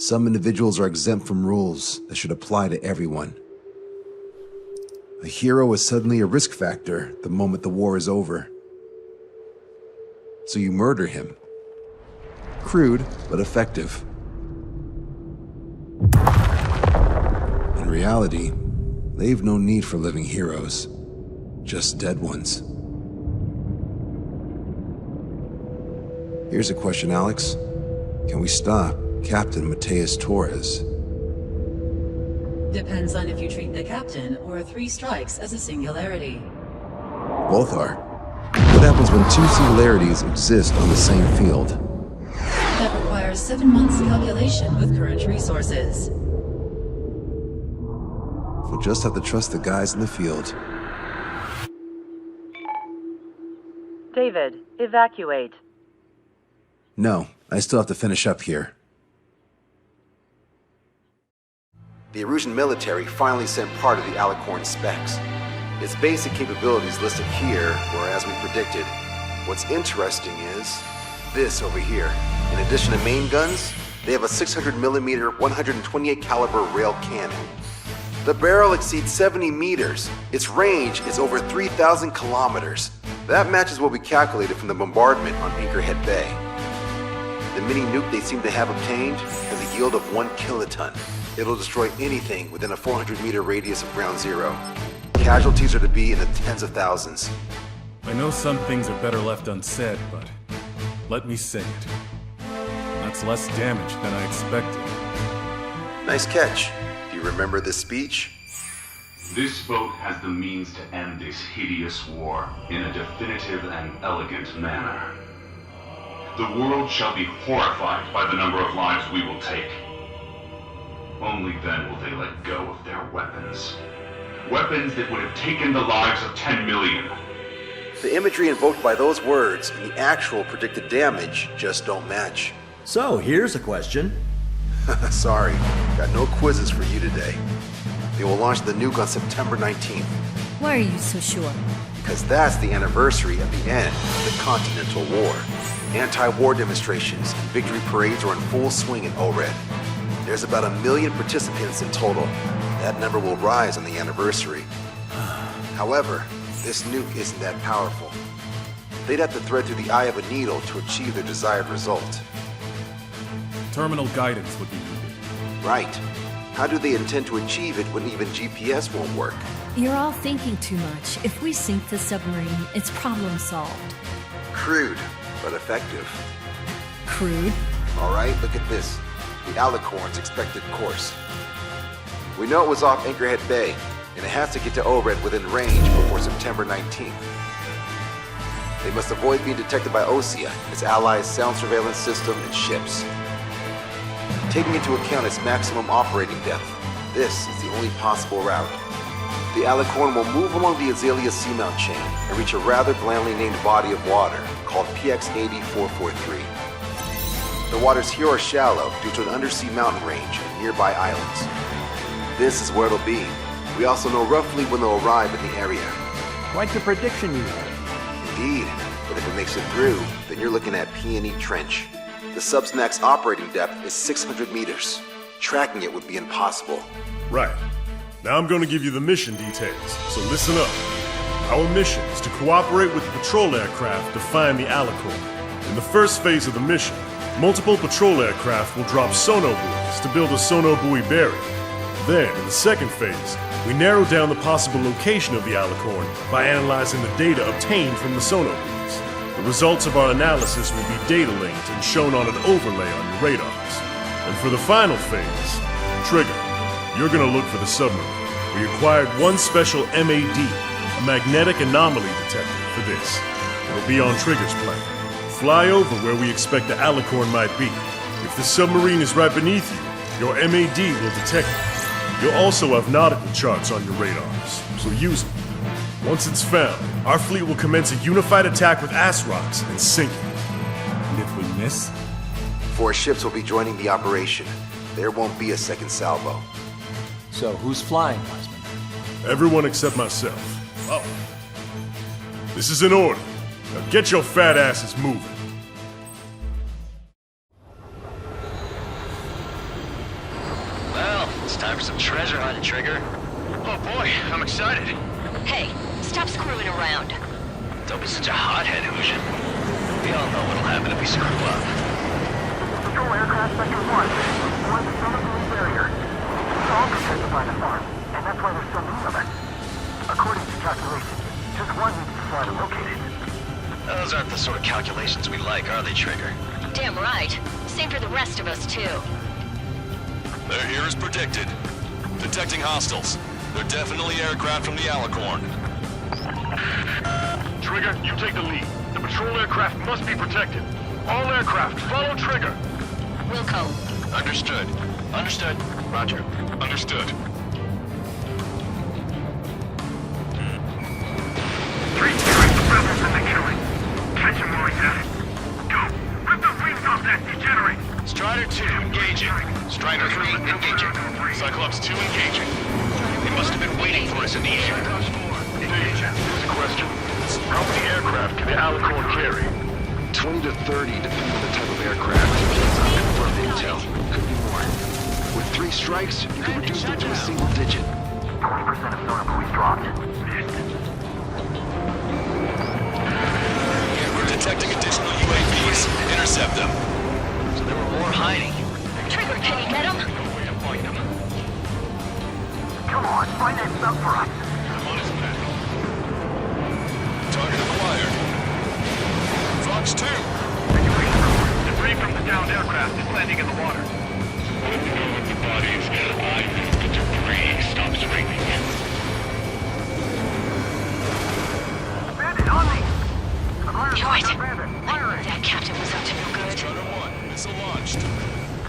Some individuals are exempt from rules that should apply to everyone. A hero is suddenly a risk factor the moment the war is over. So you murder him. Crude, but effective. In reality, they've no need for living heroes, just dead ones. Here's a question, Alex. Can we stop Captain Mateus Torres? Depends on if you treat the captain or 3 strikes as a singularity. Both are. What happens when 2 singularities exist on the same field? That requires 7 months calculation with current resources. We'll just have to trust the guys in the field. David, evacuate. No, I still have to finish up here. The Erusian military finally sent part of the Alicorn specs. Its basic capabilities listed here were as we predicted. What's interesting is this over here. In addition to main guns, they have a 600mm 128 caliber rail cannon. The barrel exceeds 70 meters. Its range is over 3,000 kilometers. That matches what we calculated from the bombardment on Anchorhead Bay. The mini nuke they seem to have obtained has a yield of 1 kiloton. It'll destroy anything within a 400-meter radius of ground zero. Casualties are to be in the tens of thousands. I know some things are better left unsaid, but let me say it. That's less damage than I expected. Nice catch. Do you remember this speech? This vote has the means to end this hideous war in a definitive and elegant manner. The world shall be horrified by the number of lives we will take. Only then will they let go of their weapons. Weapons that would have taken the lives of 10 million. The imagery invoked by those words and the actual predicted damage just don't match. So, here's a question. Sorry, got no quizzes for you today. They will launch the nuke on September 19th. Why are you so sure? Because that's the anniversary of the end of the Continental War. Anti-war demonstrations and victory parades are in full swing in ORED. There's about 1 million participants in total. That number will rise on the anniversary. However, this nuke isn't that powerful. They'd have to thread through the eye of a needle to achieve their desired result. Terminal guidance would be needed. Right. How do they intend to achieve it when even GPS won't work? You're all thinking too much. If we sink the submarine, it's problem solved. Crude, but effective. Crude? All right, look at this. The Alicorn's expected course. We know it was off Anchorhead Bay, and it has to get to ORED within range before September 19th. They must avoid being detected by OSEA, its allies' sound surveillance system, and ships. Taking into account its maximum operating depth, this is the only possible route. The Alicorn will move along the Azalea seamount chain and reach a rather blandly named body of water called PX-80443. The waters here are shallow due to an undersea mountain range and nearby islands. This is where it'll be. We also know roughly when they'll arrive in the area. Quite the prediction you have. Indeed, but if it makes it through, then you're looking at P&E Trench. The Subsnac's operating depth is 600 meters. Tracking it would be impossible. Right. Now I'm going to give you the mission details, so listen up. Our mission is to cooperate with the patrol aircraft to find the Alicorn. In the first phase of the mission, multiple patrol aircraft will drop sonobuoys to build a sonobuoy barrier. Then, in the second phase, we narrow down the possible location of the Alicorn by analyzing the data obtained from the sonobuoys. The results of our analysis will be data linked and shown on an overlay on your radars. And for the final phase, Trigger, you're gonna look for the submarine. We acquired one special MAD, a magnetic anomaly detector, for this. It'll be on Trigger's plane. Fly over where we expect the Alicorn might be. If the submarine is right beneath you, your MAD will detect it. You'll also have nautical charts on your radars, so use them. Once it's found, our fleet will commence a unified attack with ass rocks and sink it. And if we miss? 4 ships will be joining the operation. There won't be a second salvo. So, who's flying, Wiseman? Everyone except myself. Oh. This is an order. Now get your fat asses moving. treasure hunting, Trigger. Oh boy, I'm excited. Hey, stop screwing around. Don't be such a hothead, Hushin. We all know what'll happen if we screw up. Patrol aircraft sector 1. One the southern blue barrier. It's all protected by the farm, and that's why there's so many of it. According to calculations, just one needs to fly to locate it. Those aren't the sort of calculations we like, are they, Trigger? Damn right. Same for the rest of us, too. They're here as predicted. Detecting hostiles. They're definitely aircraft from the Alicorn. Trigger, you take the lead. The patrol aircraft must be protected. All aircraft, follow Trigger. Wilco. Understood. Understood. Roger. Understood. Three brothers in the killing. Catch him while he's at it. Go. Rip the wings off that degenerate. Strider 2, engaging. Strider 3, engaging. Cyclops 2 engaging. They must have been waiting for us in the air. Here's a question. How many aircraft can the Alicorn carry? 20 to 30, depending on the type of aircraft. That's unconfirmed intel. Could be more. With 3 strikes, you can reduce them to a single digit. 20% of sonar buoys dropped. We're detecting additional UAVs. Intercept them. So there were more hiding. Trigger, can you get him? Way to find them. Come on, find that sub for us. Target acquired. Fox 2. Debris from the downed aircraft is landing in the water. With the bodies, I think the debris stops raining. Bandit, on me! Knew it. I knew that captain was up to no good. Strider 1. Missile launched.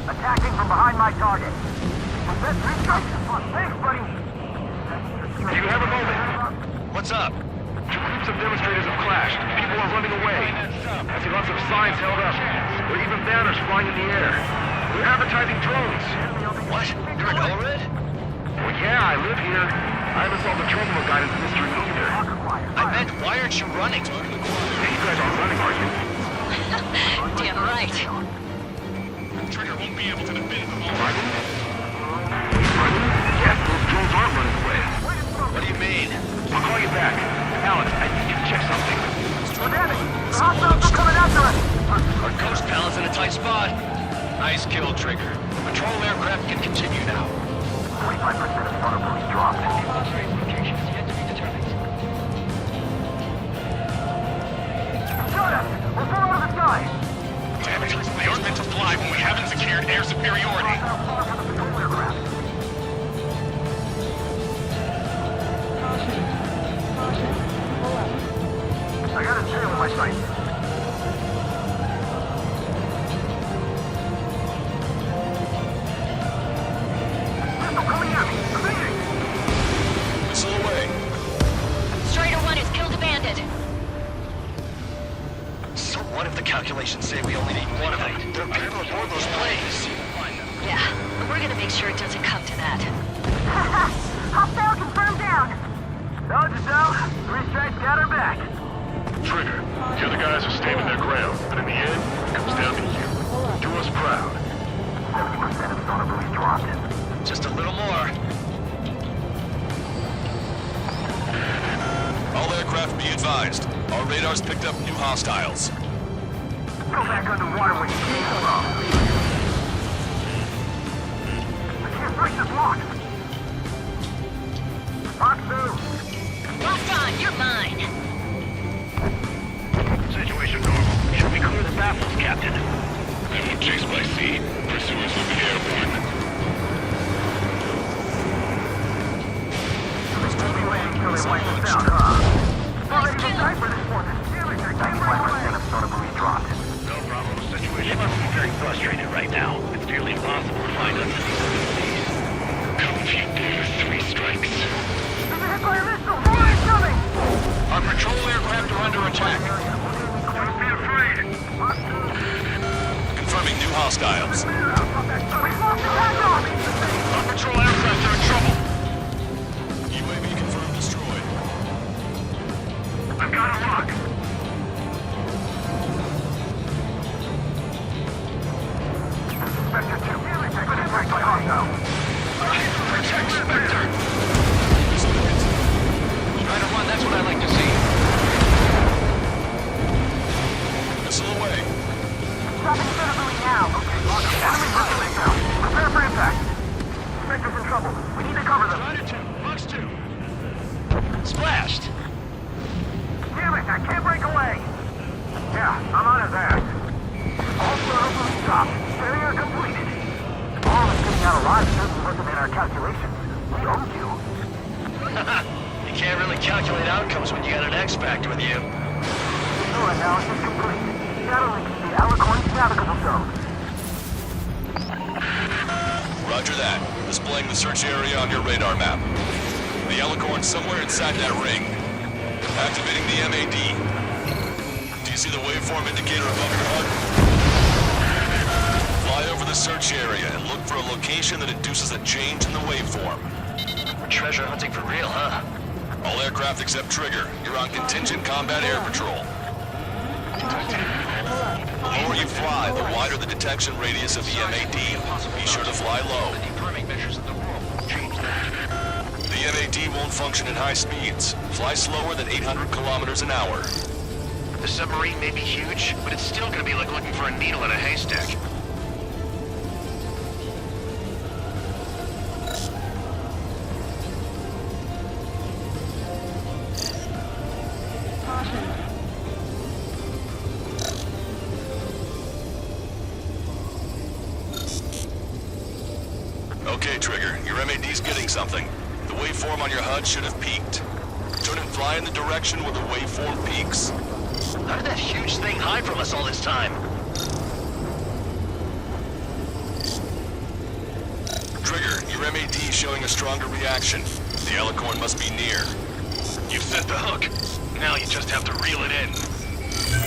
Attacking from behind my target. Was that 3 strikes? Thanks, buddy. Do you have a moment? What's up? 2 groups of demonstrators have clashed. People are running away. I see lots of signs held up. There are even banners flying in the air. They're advertising drones. What? You're an Elred? Well, yeah, I live here. I haven't solved the terminal guidance mystery either. I meant, why aren't you running? Hey, you guys aren't running, are you? Damn right. Trigger won't be able to defend them all. Running? Yes, those drones aren't running away. What do you mean? I'll call you back. Alex, I need you to check something. Damn it! The hostiles are coming after us! Our ghost pal's in a tight spot. Nice kill, Trigger. Patrol aircraft can continue now. 25% of sonar buoys dropped. Shot us! We're full out of the sky! Damn it, they aren't meant to fly when we haven't secured air superiority. I got a tail in my sight. Missile coming at me! Clearing! Missile away. Strider 1 has killed a bandit. So what if the calculations say we only need one of them? There are people aboard those planes. Yeah, we're gonna make sure it doesn't come to that. Hostile confirmed down! Told you so. 3 strikes got her back. Trigger, the other guys are standing their ground, but in the end, it comes down to you. Do us proud. 70% of sonar buoys dropped. Just a little more. All aircraft be advised. Our radars picked up new hostiles. Go back underwater when you came from. I can't break this lock. Fox 2. Locked on, you're mine. Situation normal. Should we clear the baffles, Captain? They won't chase by sea. Pursuers will be airborne. Really wiped us out, huh? Already been tight for this one. 95% of sonar buoys dropped. No problem. The situation must be very frustrated right now. It's nearly impossible to find us in these seas. Come if you dare, 3 strikes. There's a hit by a missile! More incoming! Our patrol aircraft are under attack. Don't be afraid! Confirming new hostiles. We lost the takeoff! Our patrol aircraft are in trouble. UAV confirmed destroyed. I've got a lock! Sector 2, good attack by hostile. Protection. sector's in trouble. We need to cover them. Strider 2, Fox 2. Splashed. Damn it, I can't break away. Yeah, I'm on his ass. All throttles stopped. Barrier completed. All of us getting out alive certainly wasn't in our calculations. We owed you. You can't really calculate outcomes when you got an X-Factor with you. Signal analysis complete. Data linking the Alicorn's navigable zone. Roger that. Displaying the search area on your radar map. The Alicorn's somewhere inside that ring. Activating the MAD. Do you see the waveform indicator above your HUD? Fly over the search area and look for a location that induces a change in the waveform. We're treasure hunting for real, huh? All aircraft except Trigger, you're on contingent combat air patrol. The lower you fly, the wider the detection radius of the MAD. Be sure to fly low. The MAD won't function at high speeds. Fly slower than 800 kilometers an hour. The submarine may be huge, but it's still gonna be like looking for a needle in a haystack. Okay, Trigger, your MAD's getting something. The waveform on your HUD should have peaked. Turn and fly in the direction where the waveform peaks. How did that huge thing hide from us all this time? Trigger, your MAD's showing a stronger reaction. The Alicorn must be near. You set the hook. Now you just have to reel it in.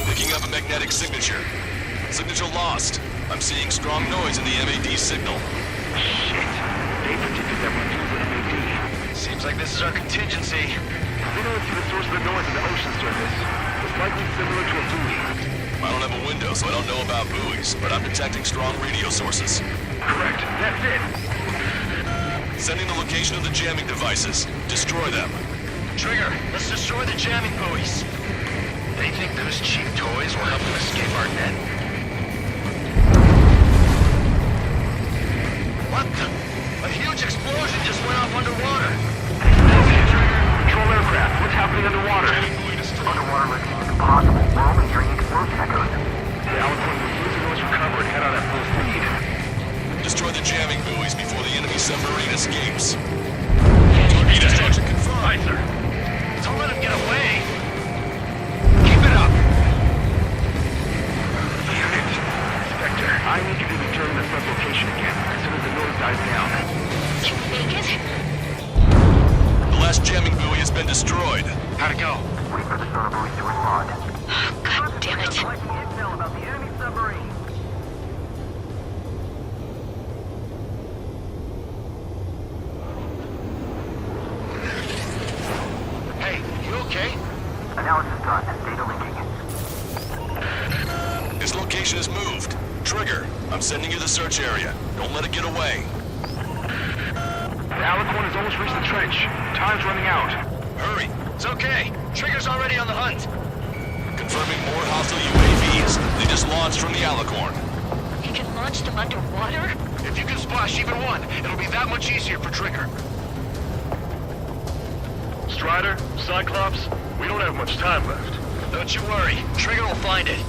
Picking up a magnetic signature. Signature lost. I'm seeing strong noise in the MAD signal. Shit. They predicted that we'd use the MAD. Seems like this is our contingency. We don't see the source of the noise in the ocean surface. It's likely similar to a buoy. I don't have a window, so I don't know about buoys, but I'm detecting strong radio sources. Correct. That's it. Sending the location of the jamming devices. Destroy them. Trigger, let's destroy the jamming buoys. They think those cheap toys will help them escape our net. What the? A huge explosion just went off underwater. Control aircraft, what's happening underwater? Underwater listening is impossible. We're only hearing explosion echoes. The Alicorn will use the noise recover and head out at full speed. Destroy the jamming buoys before the enemy submarine escapes. Torpedo destruction confirmed. Right, sir. Don't let him get away. Keep it up. Damn it. Spectre, I need you to determine the sublocation again as soon as the noise dies down. Can we make it? The last jamming buoy has been destroyed. How'd it go? Wait for the sonar buoys to respond. God damn it. Collecting intel about the enemy submarine. Hey, you okay? Analysis done. Data linking. His location is moved. Trigger, I'm sending you the search area. Don't let it get away. The Alicorn has almost reached the trench. Time's running out. Hurry. It's okay. Trigger's already on the hunt. Confirming more hostile UAVs. They just launched from the Alicorn. You can launch them underwater? If you can splash even one, it'll be that much easier for Trigger. Strider, Cyclops, we don't have much time left. Don't you worry. Trigger will find it.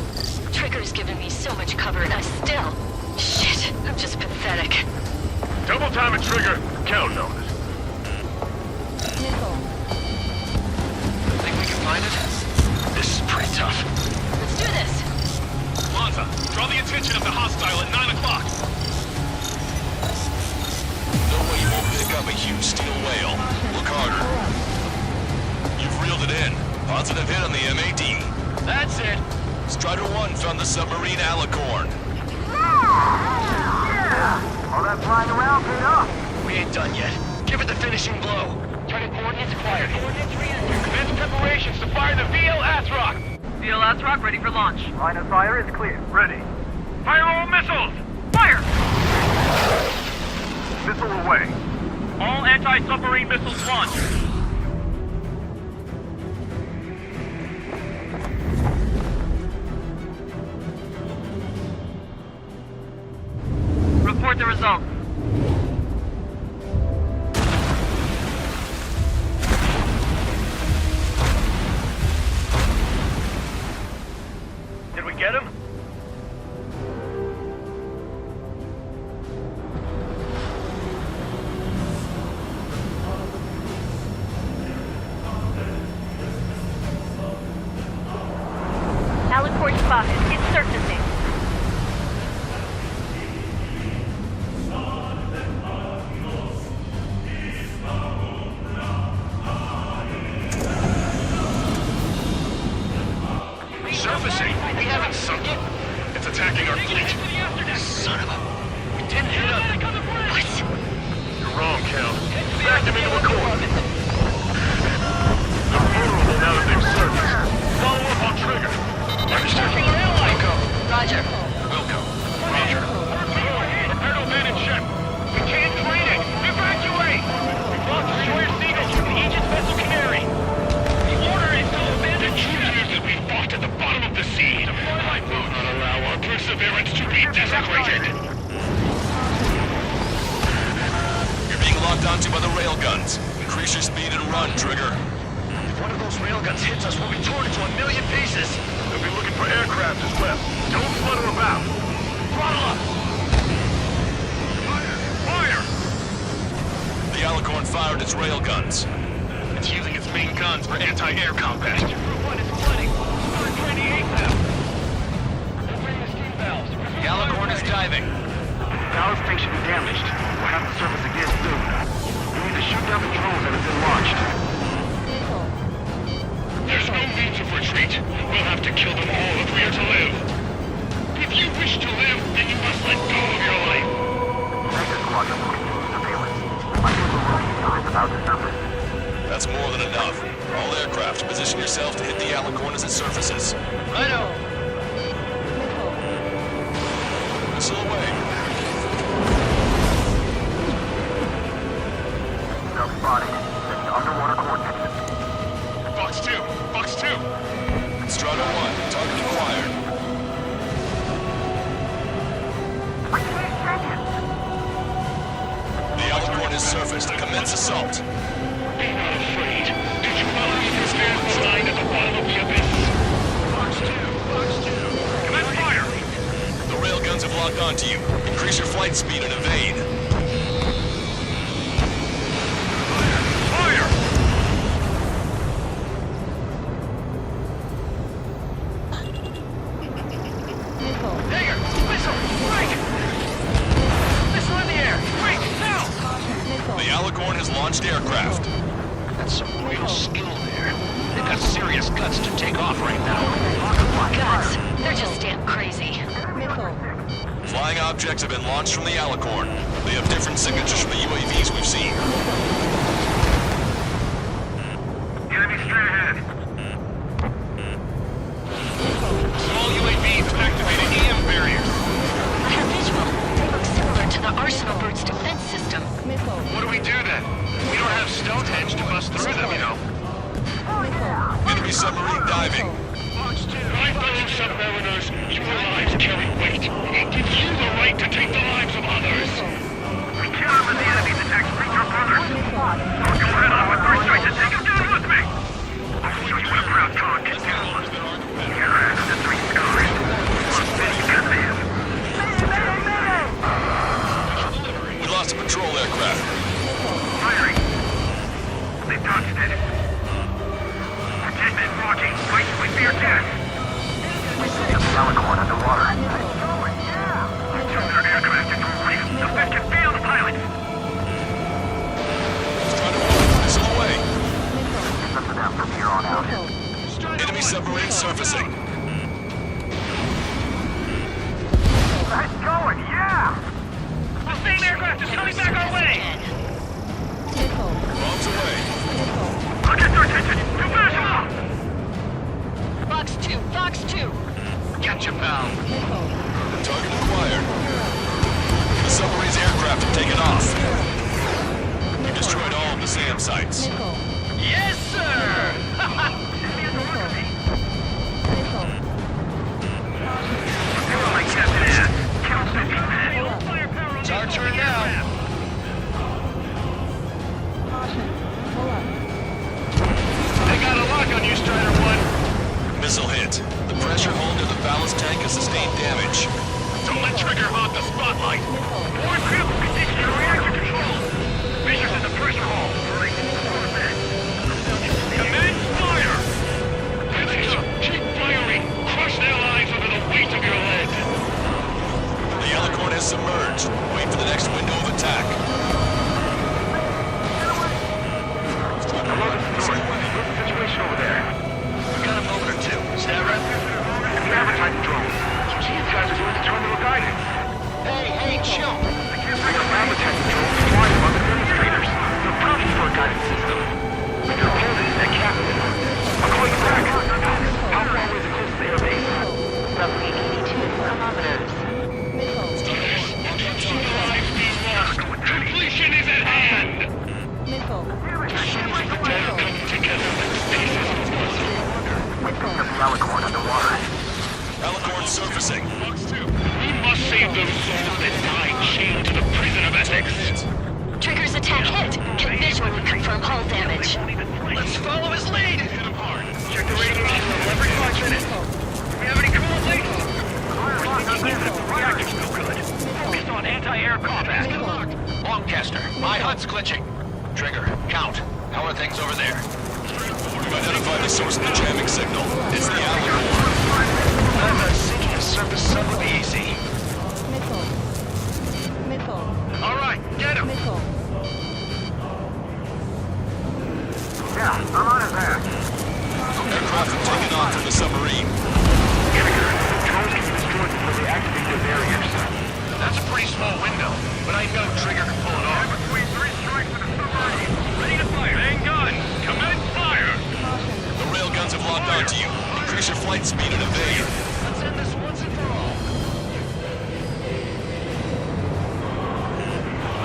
Trigger's given me so much cover and I still... Shit, I'm just pathetic. Double time it, Trigger. Counting on it. Think we can find it? This is pretty tough. Let's do this. Lanza, draw the attention of the hostile at 9 o'clock. No way you won't pick up a huge steel whale. Look harder. You've reeled it in. Positive hit on the MAD. That's it. Strider 1 found the submarine Alicorn. Yeah! All that flying around paid off. We ain't done yet. Give it the finishing blow. Target coordinates acquired. Coordinates re-entered. Commence preparations to fire the VL Athrock. VL Athrock ready for launch. Line of fire is clear. Ready. Fire all missiles. Fire! Missile away. All anti-submarine missiles launched. Report the results. Did we get him? Alicorn spotted. It's surfacing. Surfacing? We haven't sunk it. It's attacking our fleet. Son of a... We didn't hit him. What? You're wrong, Count. Backed him into a corner. They're vulnerable now that they've surfaced. Follow up on trigger. Understood. Wilco. Roger. Wilco. Roger. Prepare to abandon ship. We can't train it. Evacuate. We've lost destroyer Seagulls from the Aegis vessel Canary. The order is to abandon ship. The truth is that we fought at the bottom of the sea. I will not allow our perseverance to be desecrated. You're being locked onto by the railguns. Increase your speed and run, Trigger. If one of those railguns hits us, we'll be torn into a million pieces. They'll be looking for aircraft as well. Don't flutter about. Throttle up. Fire! Fire! The Alicorn fired its railguns. It's using its main guns for anti-air combat. Engine group 1 is flooding. Start training ASAP. Opening the steam valves. The Alicorn is diving. Power station is damaged. We'll have to surface again soon. We need to shoot down the drones that have been launched. There's no means of retreat. We'll have to kill them all if we are to live. If you wish to live, then you must let go of your life. Sector squadron will continue surveillance. Unusual radar is about to surface. That's more than enough. All aircraft, position yourself to hit the Alicorn as it surfaces. Righto. Missile away. Self-spotting. Setting underwater coordinates. Box 2. Box 2. Strider 1, target acquired. I can't check it. The Alicorn is surfaced. Commence assault. Be not afraid. Did you not read this man's line at the bottom of the abyss? Box 2. Box 2. Commence fire. The railguns have locked onto you. Increase your flight speed and evade. Fire! Dagger! Missile! Break! Missile in the air! Break! Now! The Alicorn has launched aircraft. That's some real skill there. They've got serious guts to take off right now. Guts. They're just damn crazy. Flying objects have been launched from the Alicorn. They have different signatures from the UAVs we've seen. Enemy straight ahead. Small UAVs have activated EM barriers. I have visual. They look similar to the Arsenal Bird's defense system. What do we do then? We don't have Stonehenge to bust through them, you know. Enemy submarine diving. My fellow submariners, your lives carry weight. It gives you the right to take the lives of others. We can't armor the enemy's attacks reach our brothers. So go head on with three strikes and take them down with me. I'll show you what a proud con can do. You're after the three scars. Look, then you got them. We lost a patrol aircraft. Firing. They touched it. Detachment rocking. Right with fear gas. We see the Alicorn underwater. Turn their aircraft into a reef. The fish can feel the pilots. Strider 1, missile away. Sensor down from here on out. Enemy submarine surfacing. That's going, yeah! The same aircraft is coming back our way. Bombs away. I'll get their attention. You finish them off. Box 2. Box 2. Gotcha, pal. Target acquired. The submarine's aircraft have taken off. You destroyed all of the SAM sites. Yes, sir! It's our turn now. They got a lock on you, Strider 1. Missile hit. The pressure hull near the ballast tank has sustained damage. Don't let Trigger hog the spotlight. More critical condition in reactor control. Measures in the pressure hall. Commence fire! Keep firing! Crush their lives under the weight of your lead! The Alicorn has submerged. Wait for the next window of attack. What's the situation over there? We got a moment or two. Is that right? It's an advertising drone. These guys are doing the terminal guidance. Hey, chill. I can't bring up advertising drones to fly among the demonstrators. They're probably for a guidance system. Your opponent is their captain. I'll call you back. How far away is the closest air base? Roughly 82 kilometers. Lives be lost. Completion is at hand. Alicorn underwater. Alicorn surfacing. We must save those souls that died chained to the prison of ethics. Trigger's attack hit. Can visually confirm hull damage. Let's follow his lead. Hit him hard. Check the radiation level every 5 minutes. Do we have any coolant leaks? The reactor's no good. Focused on anti-air combat. Longcaster, my HUD's glitching. Trigger, count. How are things over there? We've identified the source of the jamming signal. It's the Alicorn. Sinking the surface sub would be easy. All right, get him. Yeah, I'm on it back. Aircraft have taken off from the submarine. Trigger, drones can be destroyed before they activate their barriers. That's a pretty small window, but I know Trigger can pull it off. Between 3 strikes with a submarine. Ready to fire. Main gun, commence fire. The railguns have locked onto you. Increase your flight speed and evade. Let's end this once and for all.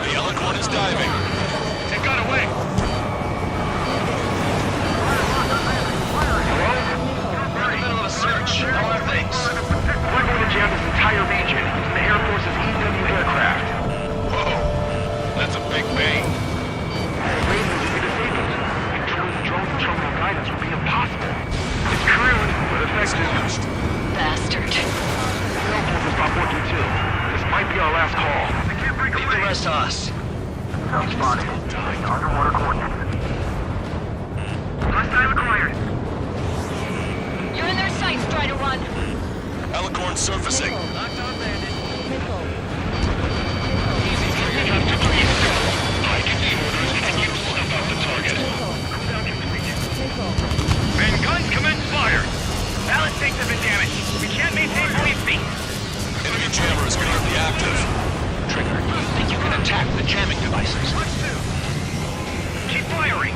The Alicorn is diving. It got away. Hello? We're in the middle of a search. How are things? We're going to jam this entire region using the Air Force's EW aircraft. Whoa, that's a big bang. Radios will be disabled. Controlling the drones and terminal guidance will be impossible. It's crude, but effective. Bastard. Cell phones will stop working too. This might be our last call. Leave the rest to us. Cell spotted. Underwater coordinates. Hostile acquired. You're in their sights, Strider 1. Alicorn surfacing. Locked on landing. Easy, you have to breathe. I give the orders and you snuff out the target. Cooldown completed. Main guns commence fire. Ballast tanks have been damaged. We can't maintain buoyancy. Enemy jammer is currently active. Trigger, you think you can attack the jamming devices? Let's do. Keep firing.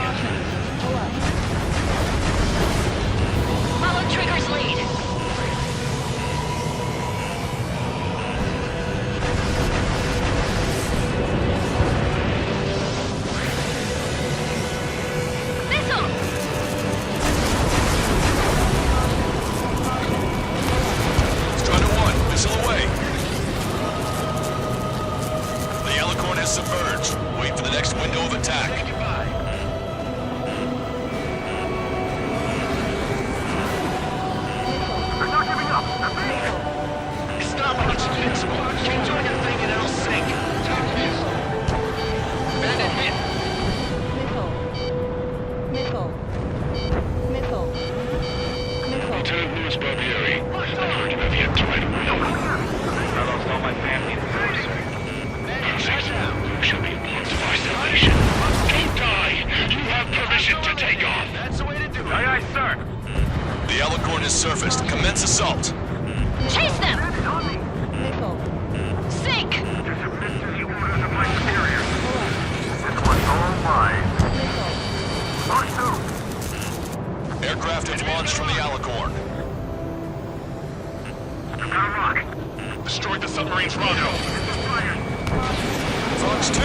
Follow Trigger's lead. Missile! Strider 1, missile away. The Alicorn has submerged. Wait for the next window of attack. They're not giving up. Stop, it's invincible. Keep doing your thing and it'll sink. Bandit hit. Lieutenant Louis Barbieri, I've heard you have yet to write a will. I lost all my family in the force. You shall be a part of our salvation. Don't die! You have permission to take off! That's the way to do it. Aye, aye, sir. The Alicorn has surfaced. Commence assault. Chase them! Sink! To submit to the orders of my superiors. This one's all mine. March 2. Aircraft have launched from the Alicorn. I've got a rock. Destroyed the submarine's Rondo. Fox 2.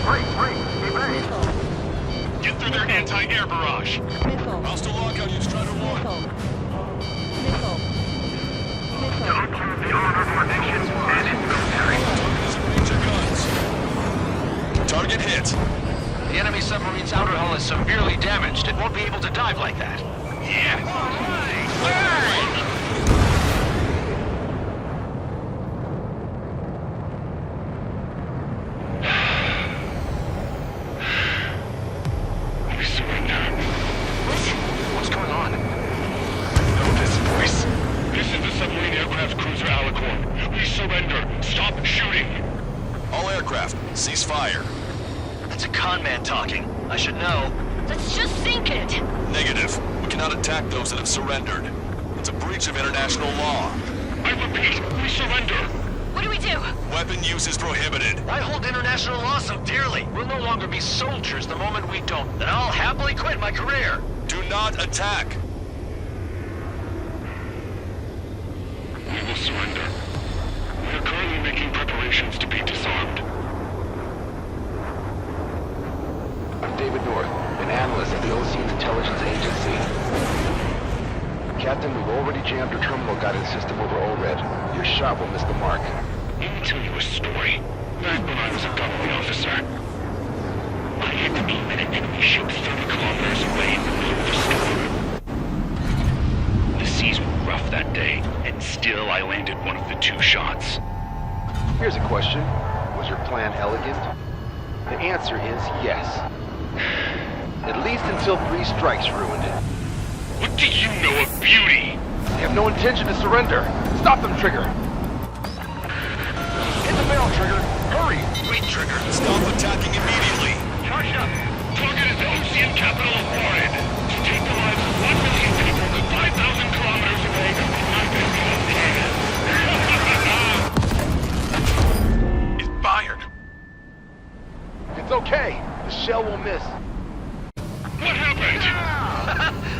Break, evade. Get through their anti-air barrage. Hostile lockout, you Strider 1. Don't prove the honor of our nation and its military. Target is a major guns. Target hit. The enemy submarine's outer hull is severely damaged. It won't be able to dive like that. Yeah. All right. Cease fire. That's a con man talking. I should know. Let's just sink it. Negative. We cannot attack those that have surrendered. It's a breach of international law. I repeat, we surrender. What do we do? Weapon use is prohibited. I hold international law so dearly. We'll no longer be soldiers the moment we don't. Then I'll happily quit my career. Do not attack. We will surrender. We are currently making preparations to be disarmed. I'm David North, an analyst at the Oceans Intelligence Agency. Captain, we've already jammed your terminal guidance system over ORED. Your shot will miss the mark. Let me tell you a story. Back when I was a government officer, I had to aim at an enemy ship 30 kilometers away in the middle of the storm. The seas were rough that day, and still I landed one of the 2 shots. Here's a question. Was your plan elegant? The answer is yes. At least until 3 strikes ruined it. What do you know of beauty? They have no intention to surrender. Stop them, Trigger. Hit the barrel, Trigger. Hurry. Wait, Trigger. Stop attacking immediately. Charge up. Target is the ocean capital of Warren. To take the lives of 1 million people 5,000 kilometers away from not going to be It's fired. It's okay. The shell will miss. What happened?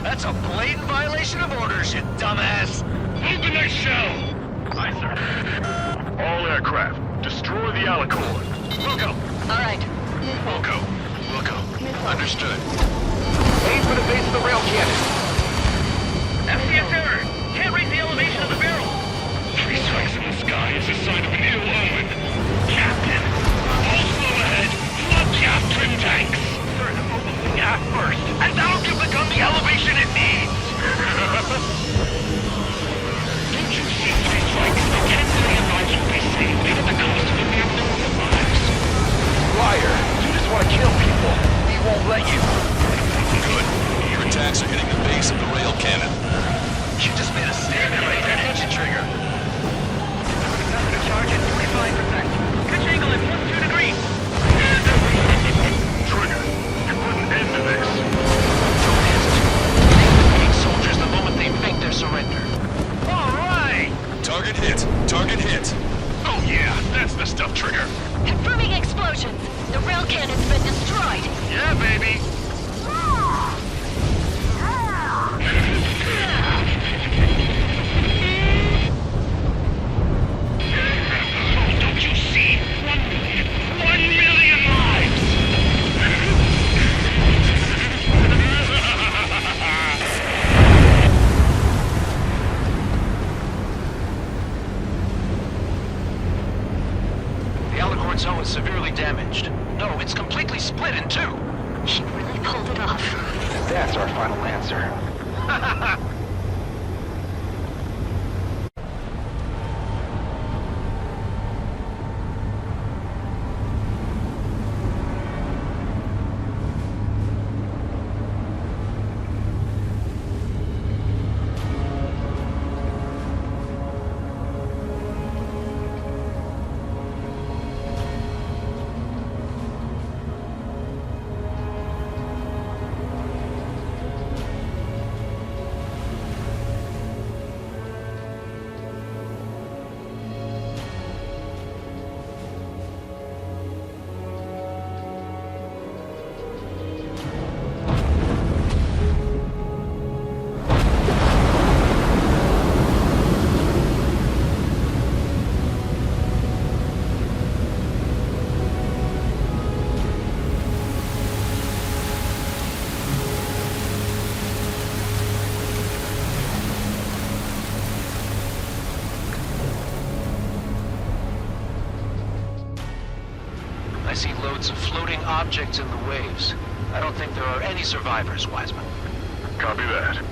That's a blatant violation of orders, you dumbass! Hold the next shell! Aye, sir. All aircraft, destroy the Alicorn. Wilco! All right. Wilco. Understood. Aim for the base of the rail cannon. FCS error! Can't raise the elevation of the barrel! 3 strikes in the sky is a sign of an ill omen. Captain, all slow ahead. Flood the aft trim tanks. Sir, open the aft first, and that'll give the gun the elevation it needs! Don't you see 3 strikes? 10 million lives will be saved at the cost of a mere million lives. Liar. You just want to kill people. We won't let you. Good. Your attacks are hitting the base of the rail cannon. You just made a statement right there, didn't you, Trigger? Capacity charge at 45%. Pitch angle at +2 degrees. Trigger, you put an end to this. Soldiers the moment they make their surrender. All right! Target hit. Target hit. Oh yeah, that's the stuff, Trigger. Confirming explosions. The rail cannon's been destroyed. Yeah, baby. Don't you see? 1 million. 1 million lives! The Alicorn zone is severely damaged. No, it's completely split in 2. He really pulled it off. That's our final answer. I see loads of floating objects in the waves. I don't think there are any survivors, Wiseman. Copy that.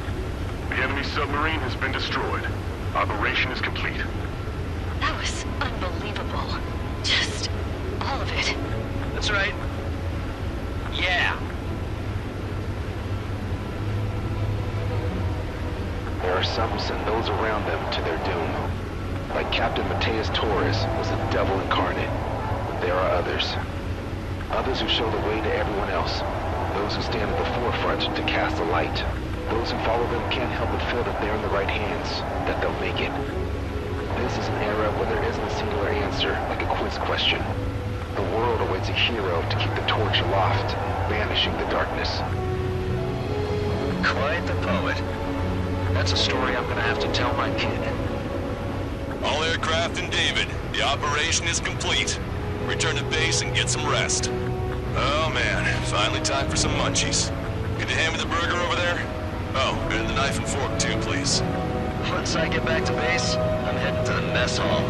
The enemy submarine has been destroyed. Operation is complete. That was unbelievable. Just all of it. That's right. Yeah. There are some who send those around them to their doom. Like Captain Mateus Torres was the devil incarnate. There are others. Others who show the way to everyone else. Those who stand at the forefront to cast a light. Those who follow them can't help but feel that they're in the right hands, that they'll make it. This is an era where there isn't a singular answer, like a quiz question. The world awaits a hero to keep the torch aloft, banishing the darkness. Quite the poet. That's a story I'm gonna have to tell my kid. All aircraft in David, the operation is complete. Return to base and get some rest. Oh man, finally time for some munchies. Could you hand me the burger over there? Oh, and the knife and fork too, please. Once I get back to base, I'm heading to the mess hall.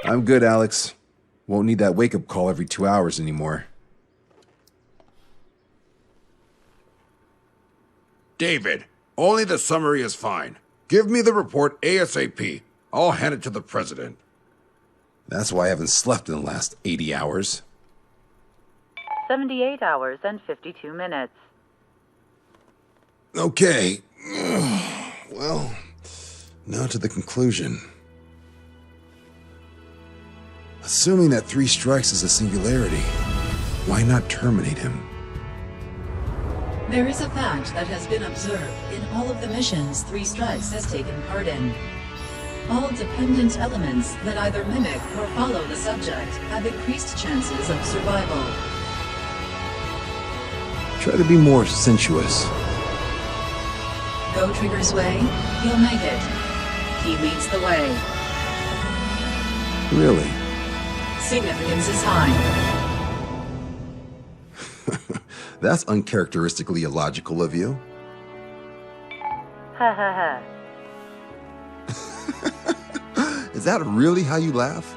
I'm good, Alex. Won't need that wake-up call every 2 hours anymore. David, only the summary is fine. Give me the report ASAP. I'll hand it to the president. That's why I haven't slept in the last 80 hours. 78 hours and 52 minutes. Okay. Well, now to the conclusion. Assuming that 3 strikes is a singularity, why not terminate him? There is a fact that has been observed in all of the missions 3 Strikes has taken part in. All dependent elements that either mimic or follow the subject have increased chances of survival. Try to be more sensuous. Go Trigger's way, he'll make it. He leads the way. Really? Significance is high. That's uncharacteristically illogical of you. Ha ha ha. Is that really how you laugh?